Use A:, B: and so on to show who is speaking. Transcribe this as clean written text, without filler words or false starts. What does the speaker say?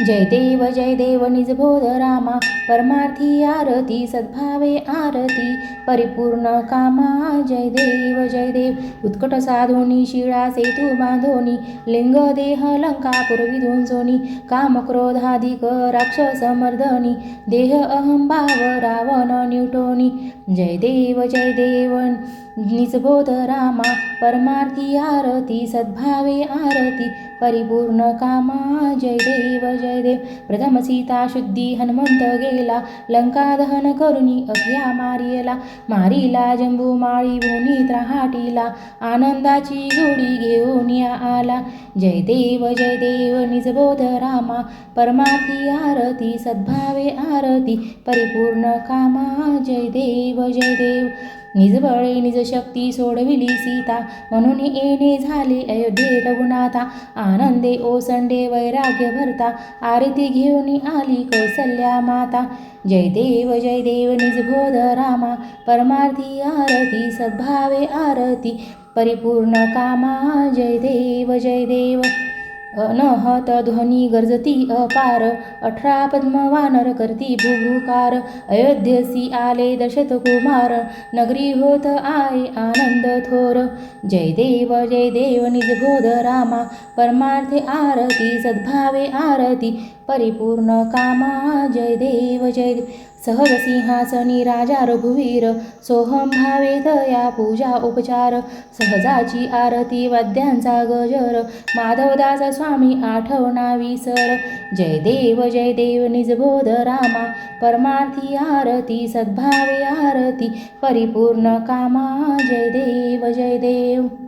A: जय देव निजबोध रामा परमार्थी आरती सद्भावे आरती परिपूर्ण कामा जय देव उत्कट साधोनी शिळा सेतू बांधोनी लिंग देह लंका पुरवी ध्वंसोनी काम क्रोधाधिक राक्षस मर्दनी देह अहम भाव रावण न्यूटोनी जय देव निजबोध रामा परमार्थी आरती सद्भावे आरती परिपूर्ण कामा जय देव प्रथम सीता शुद्धी हनुमंत गेला लंका दहन करुणी अभ्या मारिला जंबू माळी भूमी त्राहाटीला आनंदाची गोडी घेऊन आला जय देव निजबोध रामा परमार्थी आरती सद्भावे आरती परिपूर्ण कामा जय देव निजबळे निजशक्ती सोडविली सीता म्हणून येणे झाले अयोध्ये रघुनाथा आनंदे ओसंडे वैराग्य भरता आरती घेऊन आली कौसल्या माता जय देव निजबोध रामा परमार्थी आरती सद्भावे आरती परिपूर्ण कामा जय देव अनहत ध्वनी गर्जती अपार 18 पद्मवानर करती भूभुकार अयोध्यसी आले दशरथ कुमार नगरी होत आहे आनंद थोर जय देव निजबोध रामा परमार्थे आरती सद्भावे आरती परिपूर्ण कामा जय देव सहज सिंहासनी राजा रघुवीर सोहम भावे दया पूजा उपचार सहजाची आरती वाद्यांचा गजर माधवदास स्वामी आठवणा विसर जय देव निजबोध रामा परमार्थी आरती सद्भावे आरती परिपूर्ण कामा जय देव